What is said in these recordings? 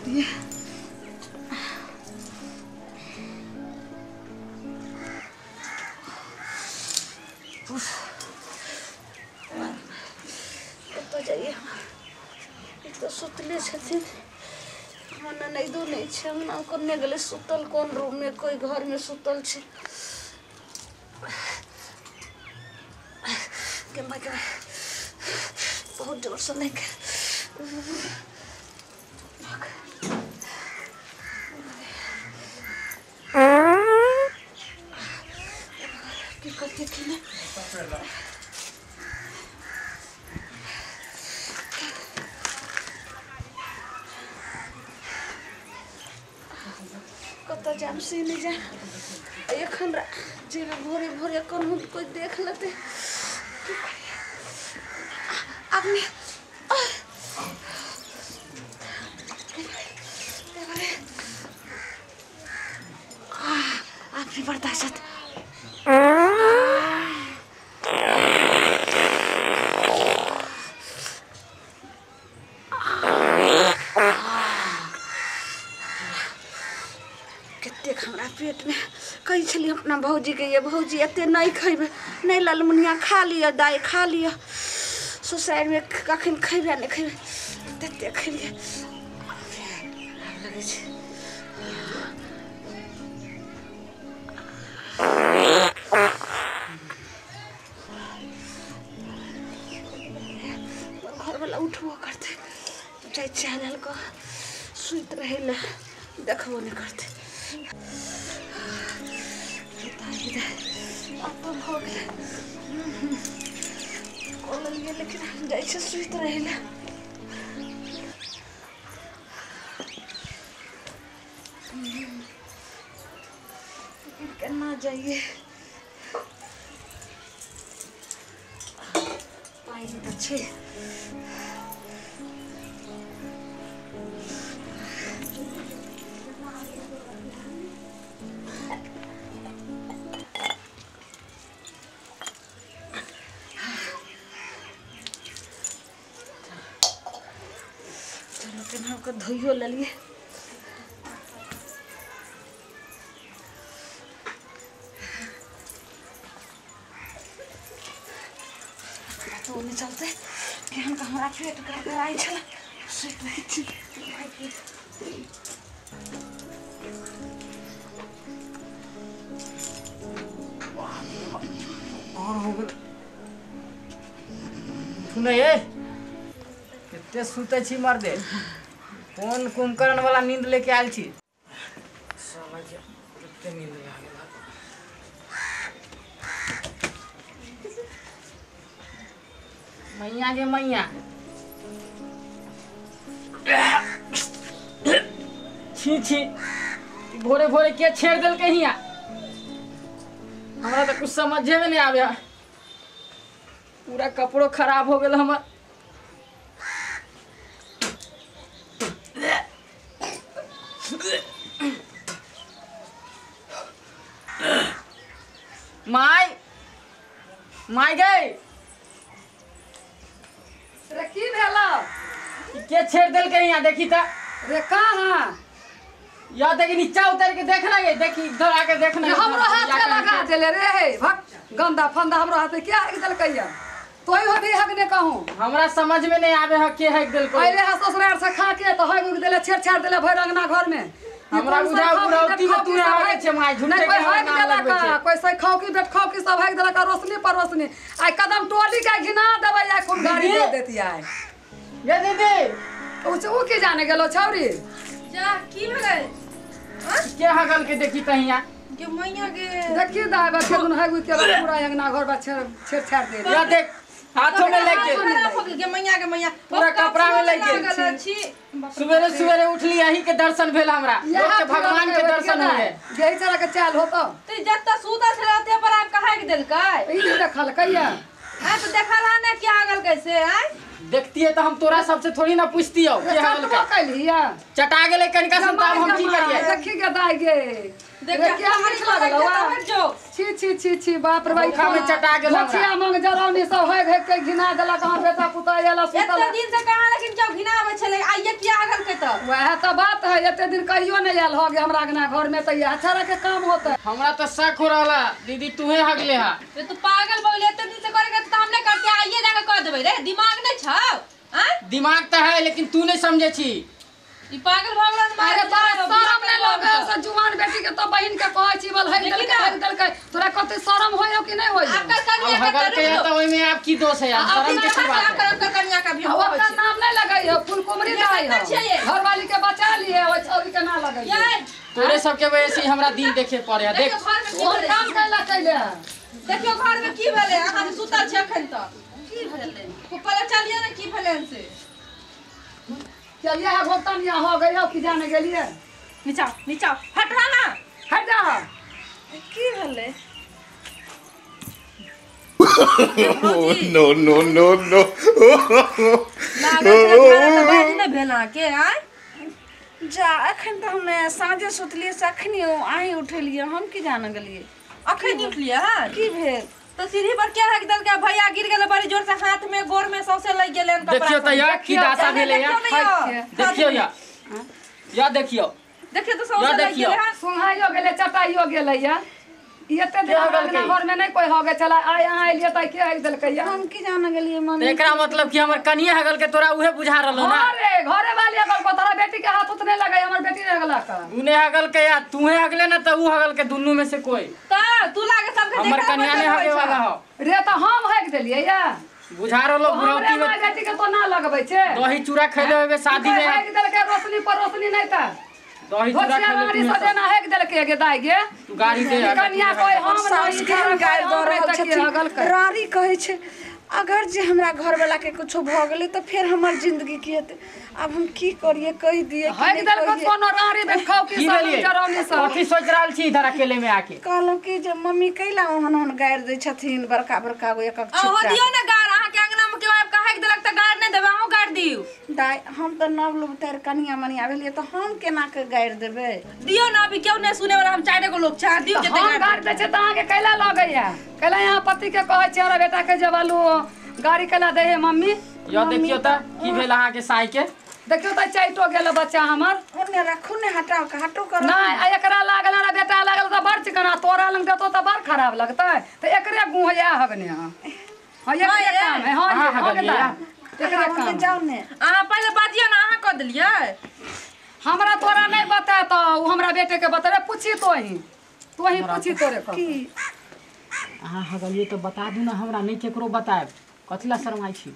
दिए। तो जाइए तो सुतले छथिन खाना नहीं दो नहीं छे अंगना करने गले सुतल कौन रूम में कोई घर में सुतल छे के मगर बहुत जोर से नहीं के की करते की कत जाम से नहीं जा एखन जे भोरे भोरे कौन कोई देख लेते आदमी आपने बर्दाश्त हमरा पेट में कही छली अपना भौजी के ये भौजी एते नहीं खेबे नहीं लालमुनिया खा लिया दाई खा लिया सोसाइटी में कखन खेबे नहीं खेबे एते खेलिए लगे छे घर वाला उठबो करते चाहे चैनल को सुत रहे देखबो नहीं करते अपन हो गया कॉल लिए लेकिन जैसे सुत रहेला लेकिन करना चाहिए पानी अच्छे हमको धोइयो ले लिए तो नहीं चलते कि हम हमारा पेट कर आई चला सुत रही थी और हो गए सुने ये कितने सुते छी मर दे कौन कुंभकर्ण वाला नींद लेके आयल छी समझ कितने नींद आ गेला मैया गे मैया छी छी भोरे भोरे के छेड़ दिल के हिया हमरा तो कुछ समझे में नहीं आवे पूरा कपड़ो खराब हो गया हमार माय गई रे की भेला के छेड़ दिल के यहाँ देखी था रे कहां या देखी नीचा उतर के देखना ये देखी इधर आके देखना हमरो हाथ के लगा देले रे भक गंदा फंदा हमरो हाथ पे क्या हक दिल कहिया तोई हो भी हक ने कहूं हमरा समझ में नहीं आवे ह के हक दिल को पहले ससुराल से खा के तो हक देले छेड़ देले भर अंगना घर में हमरा बुझा बुरौती में तू आवे छे माय झूठे के हक देला का कोई सही खाओ की बेट खाओ की सब हक देला का रोशनी पर रोशनी आई कदम टोली का घिना देबै या खूब गाड़ी दे देती आई ये दीदी ऊ की जाने गेलो छौरी जा की भेलै के हगल के देखी तहिया के मैया के देखी दाई बा के दुन हक के पूरा अंगना घर बा छेड़ दे या देख हाथों में लग गए के मैया पूरा कपड़ा में लग गए सवेरे सवेरे उठली यही के दर्शन भेल हमरा लोग के भगवान के दर्शन होले यही तरह के चाल होतो ते जत्ता सुता छला ते पर आप कहा के देलकै ई देखल कहिया आ तो देखल हा ने क्या आगल कैसे आय देखती है तो हम तोरा सबसे थोड़ी ना पूछती हो के हगल का कलिया चटा गेले कनका से तब हम की करिए देखी के दाई गे देखिए क्या मीठ लागल जो छी छी छी छी बाप रे खा में चटा गेल लछिया मंग जरौनी सब होय घे के घिना देला कहां बेटा पुता एला सुतल इतने दिन से कहां लेकिन जब घिना आवे छले आइए किया हगल के तो वह तो बात है एते दिन कहियो नहीं आयल हो गे हमरा अंगना घर में त ये अछरा के काम होता हमरा तो शक हो रहला दीदी तूहे हगले हा ये तो पागल बोले इतने दिन से करेगा तो हम नहीं करते आइए जाके कह देबे रे दिमाग नहीं छौ हैं दिमाग तो है लेकिन तू नहीं समझे छी ई पागल भगवान अरे तोरा शरम नहीं लगे से जुवान बेटी के तो बहिन के कहै छी बोल हग दल के तोरा कते शरम होयो कि नहीं होयो आपका कन्या अब हगल के तो ओइ में आप की दोष है यार शर्म के की बात है आपका कन्या का भी वो का नाम नहीं लगाई हो फूल कुमरी दाई हो घर वाली के बचा लिए ओ छौरी के ना लगाई ये तोरे सबके वजह से हमरा दिन देखे पड़े है देख वो काम कैला कैले देखियो घर में की भेले अहाँ सुतल छी अखन त की भेले ऊपर चलिए ना की भेले से चलिए है भोगतन यहाँ हो गई हो कि जाने गेलिए नीचा नीचा हट रहा ना हट जा की भेलै no, no, no, no. बाजी नहीं भेला के आय जा अखन तो हम साँझे सुतलिए से अखनी आही उठेलिए हम की जान गेलिए अखन उठ लिया हां की भेल तो सीढ़ी पर क्या रख दल के भैया गिर गेले बड़ी जोर से हाथ में गोर में सौसे लग गेले कपड़ा देखियो तो या की दासा भेले या देखियो या देखियो देखियो तो सौसे लग गेले हां सुहाइयो गेले चटाइयो गेले या एते दिन घर में नहीं कोई हो गए चला आय यहाँ आइलिए त के हग देल के हम की जान गेलिए मम्मी एकरा मतलब कि हमर कनिए हगल के तोरा उहे बुझा रहलो ना अरे घरे वाली अगर को तोरा बेटी के हाथ उतने लगे हमर बेटी हगला का उने हगल के या तूहे हगले ना त ऊ हगल के दुन्नु में से कोई त तू लागे सबके हमर कनिया ने हगे वाला हो रे त हम हग देलिए या बुझा रहलो हमरे बुरौती में माय बेटी के तो ना लगबै छे दही चूड़ा खैले होबे शादी में हग देल के रोशनी पर रोशनी नहीं था दही चूड़ा गाड़ी खैले सजना हग देल के गे दाई गे तू गाड़ी दे कन्या कोई हम सास नहीं केहन गाय दऽ रहल हगल छथिन कर रानी कहै छै अगर जे हमरा घर वाला के कुछो भ गेलै त फिर हमर जिंदगी की हेतै अब हम की करिए कह दिए कि हग नहीं देल को कहिए। कोनो रारी में खाओ की की सब लेलिए जरौनी सब कथी सोच रहल छी इधर अकेले में आके कहलहुँ कि जे मम्मी कैला ओहन ओहन गारि दै छथिन बड़का बड़का गो एक एक हो छिट्टा दियो ना गार अहाँ के अंगना में केओ आब कहे देलक त गार नहीं देबे अहूं गार दियो दाय हम तो नव लोग तार कनिया मनिया भेलिए तो हम केना के गारि देबै दियो ना अभी क्यों नहीं सुने वाला हम चारे गो लोग चार दियो जते हम गाड़ी दे छे त आगे कैला लगैया कैला यहाँ पति के कहै छै अरे बेटा के जवालू गाड़ी कैला दे है मम्मी यो देखियो त की भेल अहाँ के साई के देखियो त चाइटो गेल बच्चा हमर ओने रखू ने हटाओ के हटो कर नहीं आ एकरा लागल ना बेटा लागल त बड़ चिकना तोरा लंग देतो त बड़ खराब लगतै त एकरे गुहया हगने हां हां एकरे काम है हां अहाँ हां हगलिए एकरे काम जाओ ने अहाँ पहले बाजियो ना अहाँ कह देलिए हमरा तोरा नहीं बता त उ हमरा बेटे के बता रे पूछी तो ही पूछी तोरे को की अहाँ हगलिए तो बता दू ना हमरा नहीं केकरो बताएब कथला शर्माई छी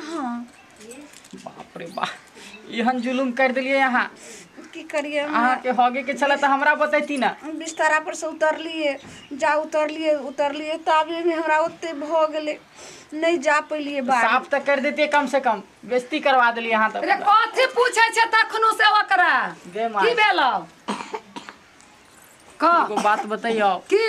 हां बाप रे बाप एहन जुलुम कर दिलिए यहाँ की करिए अहाँ के हगे के चला तो हमरा बतैती ना बिस्तारा पर से उतरलिए उतरलिए तबे में हमरा ओते भ गेले नहीं जा पलिए बाहर साफ तो कर देते कम से कम बेइज्जती करवा दिलिए यहाँ तक रे कथि पूछै छै तखनो से ओकरा गे माँ की भेलौ का एगो बात बताइयो की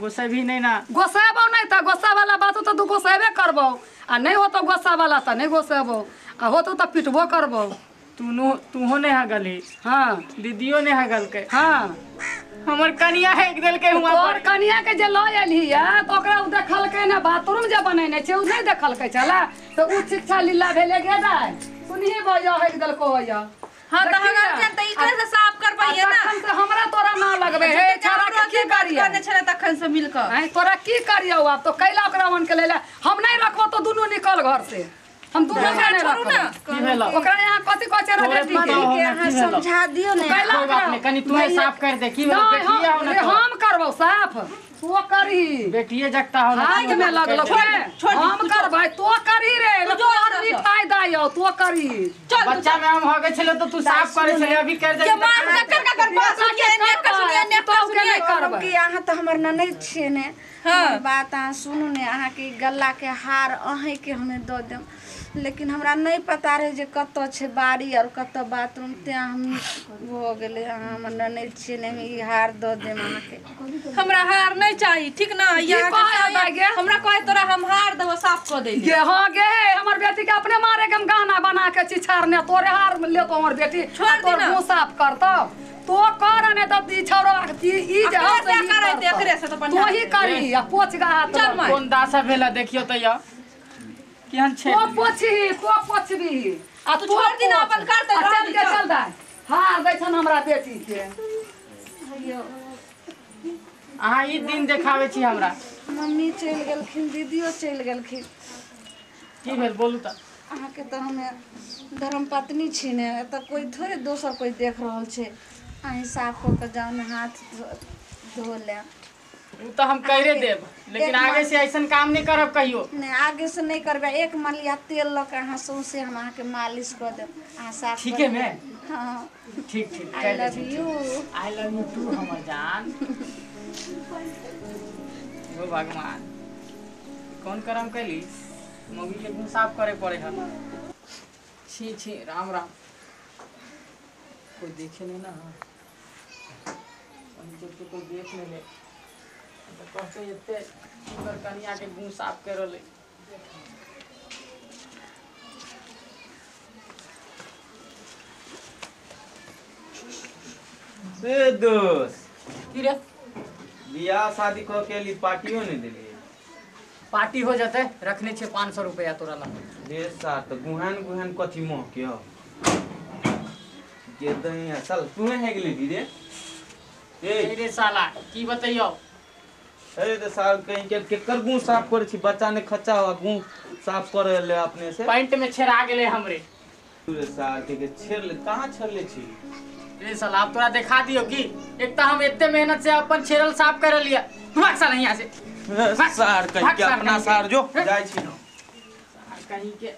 गुस्सा भी नहीं ना गोसाबो नहीं त गोसा वाला बात तो तू गोसाबे करबो आ नहीं हो तो गोसा वाला त नहीं गोसाबो आ हो तो पिटबो करबो तूहो ने हगली हां दीदियो ने हगल के हां हमर कनिया है एक दिल के हुआ तोर कनिया के जे ल एली या तो ओकरा उ देखल के ना बाथरूम जे बनेने छै उ नहीं देखल के छला तो उ शिक्षा लीला भेले गे दाई सुनिए बजा है दिल को या हां त हगल के त इकरे से साफ कर पाइए ना तखन से हमरा तोरा ना लगबे हे छाड़ा के की करिए करने छले तखन से मिलकर हैं तोरा की करियो अब तो कैला ओकरा मन के लेला हम नहीं रखबो तो दुनु निकल घर से हम दुनु के नहीं छोड़ू ना रखबो की भेलो ओकरा यहाँ कथि कहै छै रे बेटी के के अहाँ समझा दियो ने कैला कोई बात नहीं कनी तुम्हें साफ कर दे की भेलो नहीं बेटिया हो ना तो हम करबो साफ तो करी बेटिए जगता हो ना आग में लगलो हम करबै तो करी रे तो मिठाई दायो तो करी बच्चा में हम हो गए छले तो तू साफ करे छले अभी कर दे के मान कर बात सुनिए ने कर सुनिए ने कर सुनिए करब कि अहाँ तो हमर ननद छिए ने हमर बात अहाँ सुनू ने अहाँ के गल्ला के हार अहीं के हमें दऽ देम लेकिन हमरा नहीं पता रहे जे कत छै बाड़ी और कत बाथरूम ते हम हो गेले अहाँ हमर ननद छिए ने ई हार दऽ देम अहाँ के हमरा हार नहीं चाहिए ठीक ना की कहै बागे? हमरा कहे तोरा हम हार देबो साफ कर देली गे हाँ गे हमर बेटी के अपने मारे के हम गाना बना के चिछारने तोरे हार ले तो हमर बेटी छोड़ दी तोर ना। मुंह साफ करतो तो कर ने तो ई छौरा ई जे अब हम क्या करे थे एकरे से तो तो बढ़िया ही करी आ पोछ गा हाथ चल मार। कौन दासा भेला देखियो त या केहन छे तो पोछी तो पोछबी आ तू छोड़ दी ना, अपन कर दे, चल के चल दाई हार दै छन हमरा बेटी के अयो अहाँ ई दिन देखावे छी हमरा मम्मी चलि गेलखिन दीदियो चलि गेलखिन की भेल बोलू त अहाँके तऽ हमे धर्म पत्नी छी ने एतऽ कोई थोड़े दोसर कोई देख रहल छै अहीं साफ हो के जाओ ने हाथ धो ले उ त हम कहिरे देब लेकिन आगे से ऐसन काम नहीं करब कहियो नहीं आगे से नहीं करबे एक मलिया तेल लऽ के अहाँ सौंसे हम अहाँके मालिश कऽ देब अहाँ साफ ठीक कर है देब। मैं हाँ ठीक ठीक I love you I love you too हमर जान ओ भगवान कौन करम कैली मम्मी के मुंह साफ करे पड़े है छी छी राम राम कोई देखे नहीं ना जब तो कोई देख नहीं ले तो कहते इतने सुंदर कन्या के मुंह साफ कर ले ए दोस्त की रे बियाह शादी कऽ के लिए पार्टियो नहीं दिली पार्टी हो जाते रखने छे 500 रुपया तोरा ला ढेर सार तो गुहन गुहन कथी मोह के हो के दही साल तू है गेली धीरे ए रे साला की बतैयो अरे तो साल कहीं के केकर गुण साफ करे छी बच्चा ने खच्चा हुआ गुण साफ करे ले अपने से पैंट में छेड़ा गेले हमरे पूरे साल के छेड़ ले कहां छेड़ले छी रे साला अब तोरा दिखा दियो की एक तो हम इतने मेहनत से अपन छेड़ल साफ कर लिया भाग साला यहाँ से सार कहीं के भाग सार अपना कहीं के। सार जो जाय छी न कहीं के